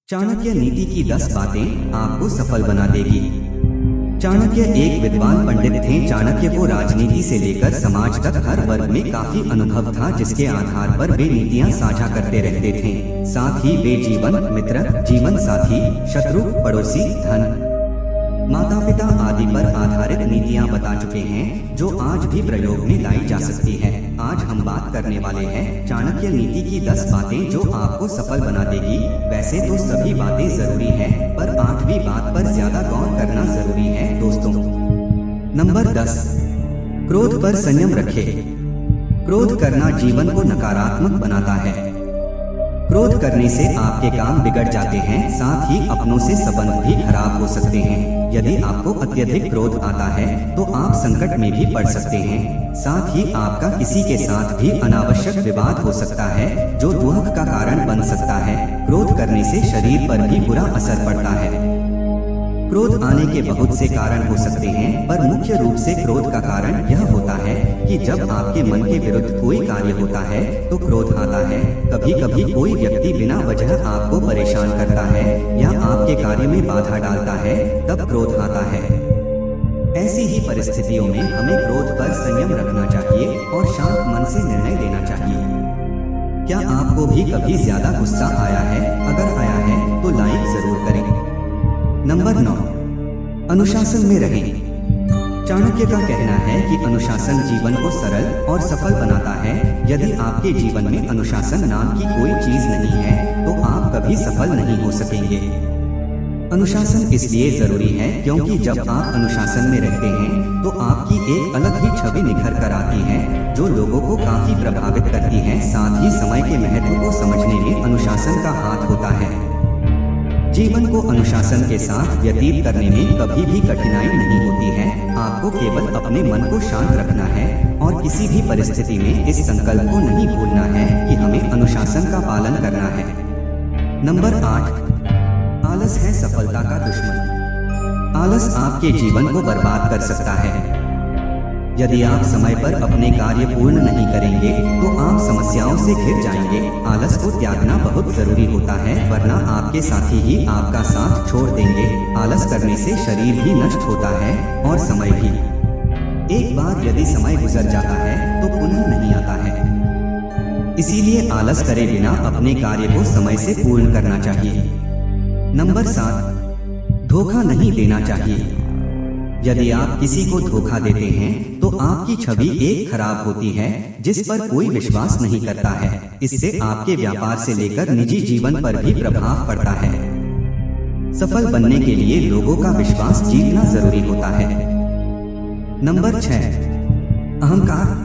चाणक्य नीति की 10 बातें आपको सफल बना देगी। चाणक्य एक विद्वान पंडित थे। चाणक्य को राजनीति से लेकर समाज तक हर वर्ग में काफी अनुभव था, जिसके आधार पर वे नीतियां साझा करते रहते थे। साथ ही वे जीवन मित्र, जीवन साथी, शत्रु, पड़ोसी, धन, माता पिता आदि पर आधारित नीतियां बता चुके हैं, जो आज भी प्रयोग में लाई जा सकती है। आज हम बात करने वाले हैं चाणक्य नीति की 10 बातें जो आपको सफल बना देगी। वैसे तो सभी बातें जरूरी हैं, पर 8वीं बात पर ज्यादा गौर करना जरूरी है दोस्तों। नंबर 10, क्रोध पर संयम रखें। क्रोध करना जीवन को नकारात्मक बनाता है। क्रोध करने से आपके काम बिगड़ जाते हैं, साथ ही अपनों से संबंध भी खराब हो सकते हैं। यदि आपको अत्यधिक क्रोध आता है तो आप संकट में भी पड़ सकते हैं। साथ ही आपका किसी के साथ भी अनावश्यक विवाद हो सकता है, जो दुख का कारण बन सकता है। क्रोध करने से शरीर पर भी बुरा असर पड़ता है। क्रोध आने के बहुत से कारण हो सकते हैं, पर मुख्य रूप से क्रोध का कारण यह होता है कि जब आपके मन के विरुद्ध कोई कार्य होता है तो क्रोध आता है। कभी कभी कोई व्यक्ति बिना वजह आपको परेशान करता है या आपके कार्य में बाधा डालता है, तब क्रोध आता है। ऐसी ही परिस्थितियों में हमें क्रोध पर संयम रखना चाहिए और शांत मन से निर्णय लेना चाहिए। क्या आपको भी कभी ज्यादा गुस्सा आया है? अगर आया है तो लाइक जरूर करें। नंबर 9, अनुशासन में रहें। चाणक्य का कहना है कि अनुशासन जीवन को सरल और सफल बनाता है। यदि आपके जीवन में अनुशासन नाम की कोई चीज नहीं है तो आप कभी सफल नहीं हो सकेंगे। अनुशासन इसलिए जरूरी है क्योंकि जब आप अनुशासन में रहते हैं तो आपकी एक अलग ही छवि निखर कर आती है, जो लोगों को काफी प्रभावित करती है। साथ ही समय के महत्व को समझने में अनुशासन का हाथ होता है। जीवन को अनुशासन के साथ व्यतीत करने में कभी भी कठिनाई नहीं होती है। आपको केवल अपने मन को शांत रखना है और किसी भी परिस्थिति में इस संकल्प को नहीं भूलना है कि हमें अनुशासन का पालन करना है। नंबर 8, आलस है सफलता का दुश्मन। आलस आपके जीवन को बर्बाद कर सकता है। यदि आप समय पर अपने कार्य पूर्ण नहीं करेंगे तो आप समस्याओं से घिर जाएंगे। आलस को त्यागना बहुत जरूरी होता है, वरना आपके साथी ही आपका साथ छोड़ देंगे। आलस करने से शरीर भी नष्ट होता है और समय भी। एक बार यदि समय गुजर जाता है तो पुनः नहीं आता है। इसीलिए आलस करे बिना अपने कार्य को समय से पूर्ण करना चाहिए। नंबर 7, धोखा नहीं देना चाहिए। यदि आप किसी को धोखा देते हैं तो आपकी छवि एक खराब होती है, जिस पर कोई विश्वास नहीं करता है। इससे आपके व्यापार से लेकर निजी जीवन पर भी प्रभाव पड़ता है। सफल बनने के लिए लोगों का विश्वास जीतना जरूरी होता है। नंबर 6, अहंकार।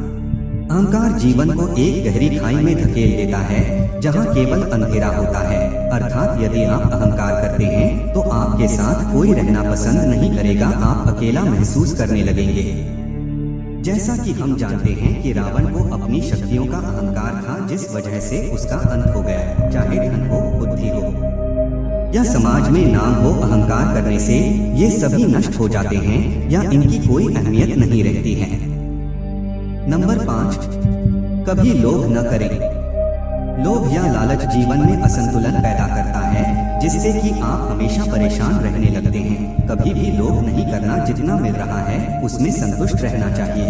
अहंकार जीवन को एक गहरी खाई में धकेल देता है, जहां केवल अंधेरा होता है। अर्थात यदि आप अहंकार करते हैं तो आपके साथ कोई रहना पसंद नहीं करेगा। आप अकेला महसूस करने लगेंगे। जैसा कि हम जानते हैं कि रावण को अपनी शक्तियों का अहंकार था, जिस वजह से उसका अंत हो गया। चाहे धन हो, बुद्धि हो या समाज में नाम हो, अहंकार करने से ये सभी नष्ट हो जाते हैं या इनकी कोई अहमियत नहीं रहती है। नंबर 5, कभी लोभ न करें। लोभ या लालच जीवन में असंतुलन पैदा करता है, जिससे कि आप हमेशा परेशान रहने लगते हैं। कभी भी लोभ नहीं करना। जितना मिल रहा है उसमें संतुष्ट रहना चाहिए।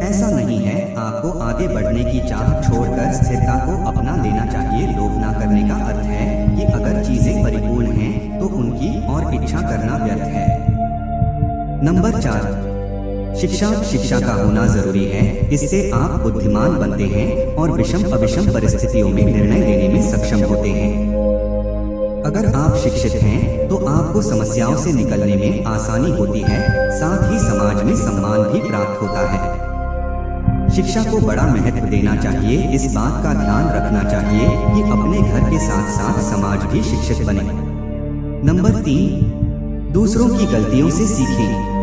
ऐसा नहीं है, आपको आगे बढ़ने की चाह छोड़कर स्थिरता को अपना लेना चाहिए। लोभ न करने का अर्थ है कि अगर चीजें परिपूर्ण हैं तो उनकी और इच्छा करना व्यर्थ है। नंबर 4, शिक्षा का होना जरूरी है। इससे आप बुद्धिमान बनते हैं और विषम अविषम परिस्थितियों में निर्णय लेने में सक्षम होते हैं। अगर आप शिक्षित हैं तो आपको समस्याओं से निकलने में आसानी होती है। साथ ही समाज में सम्मान भी प्राप्त होता है। शिक्षा को बड़ा महत्व देना चाहिए। इस बात का ध्यान रखना चाहिए कि अपने घर के साथ साथ समाज भी शिक्षित बने। नंबर 3, दूसरों की गलतियों से सीखें।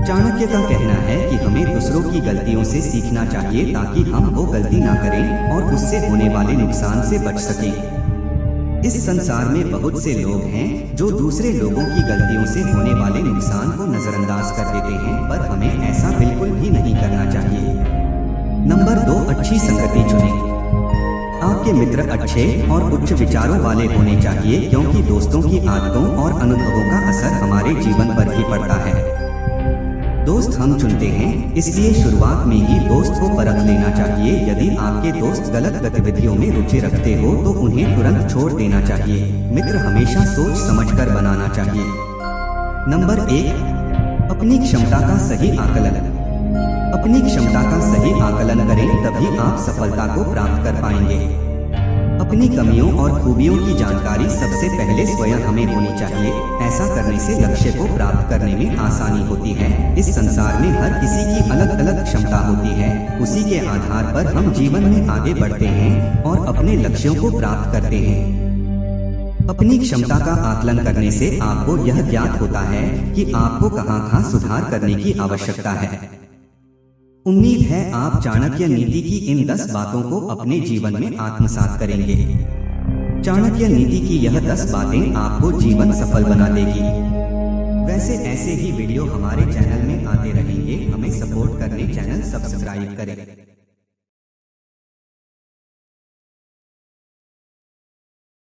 चाणक्य का कहना है कि हमें दूसरों की गलतियों से सीखना चाहिए, ताकि हम वो गलती ना करें और उससे होने वाले नुकसान से बच सकें। इस संसार में बहुत से लोग हैं जो दूसरे लोगों की गलतियों से होने वाले नुकसान को नजरअंदाज कर देते हैं, पर हमें ऐसा बिल्कुल भी नहीं करना चाहिए। नंबर 2, अच्छी संगति चुनें। आपके मित्र अच्छे और उच्च विचारों वाले होने चाहिए, क्योंकि दोस्तों की आदतों और अनुभवों का असर हमारे जीवन पर भी पड़ता है। दोस्त हम चुनते हैं, इसलिए शुरुआत में ही दोस्त को परख लेना चाहिए। यदि आपके दोस्त गलत गतिविधियों में रुचि रखते हो तो उन्हें तुरंत छोड़ देना चाहिए। मित्र हमेशा सोच समझकर बनाना चाहिए। नंबर 1, अपनी क्षमता का सही आकलन। अपनी क्षमता का सही आकलन करें, तभी आप सफलता को प्राप्त कर पाएंगे। अपनी कमियों और खूबियों की जानकारी सबसे पहले स्वयं हमें होनी चाहिए। ऐसा करने से लक्ष्य को प्राप्त करने में आसानी होती है। इस संसार में हर किसी की अलग अलग क्षमता होती है, उसी के आधार पर हम जीवन में आगे बढ़ते हैं और अपने लक्ष्यों को प्राप्त करते हैं। अपनी क्षमता का आकलन करने से आपको यह ज्ञात होता है कि आपको कहाँ सुधार करने की आवश्यकता है। उम्मीद है आप चाणक्य नीति की इन 10 बातों को अपने जीवन में आत्मसात करेंगे। चाणक्य नीति की यह 10 बातें आपको जीवन सफल बना देगी। वैसे ऐसे ही वीडियो हमारे चैनल में आते रहेंगे। हमें सपोर्ट करने चैनल सब्सक्राइब करें।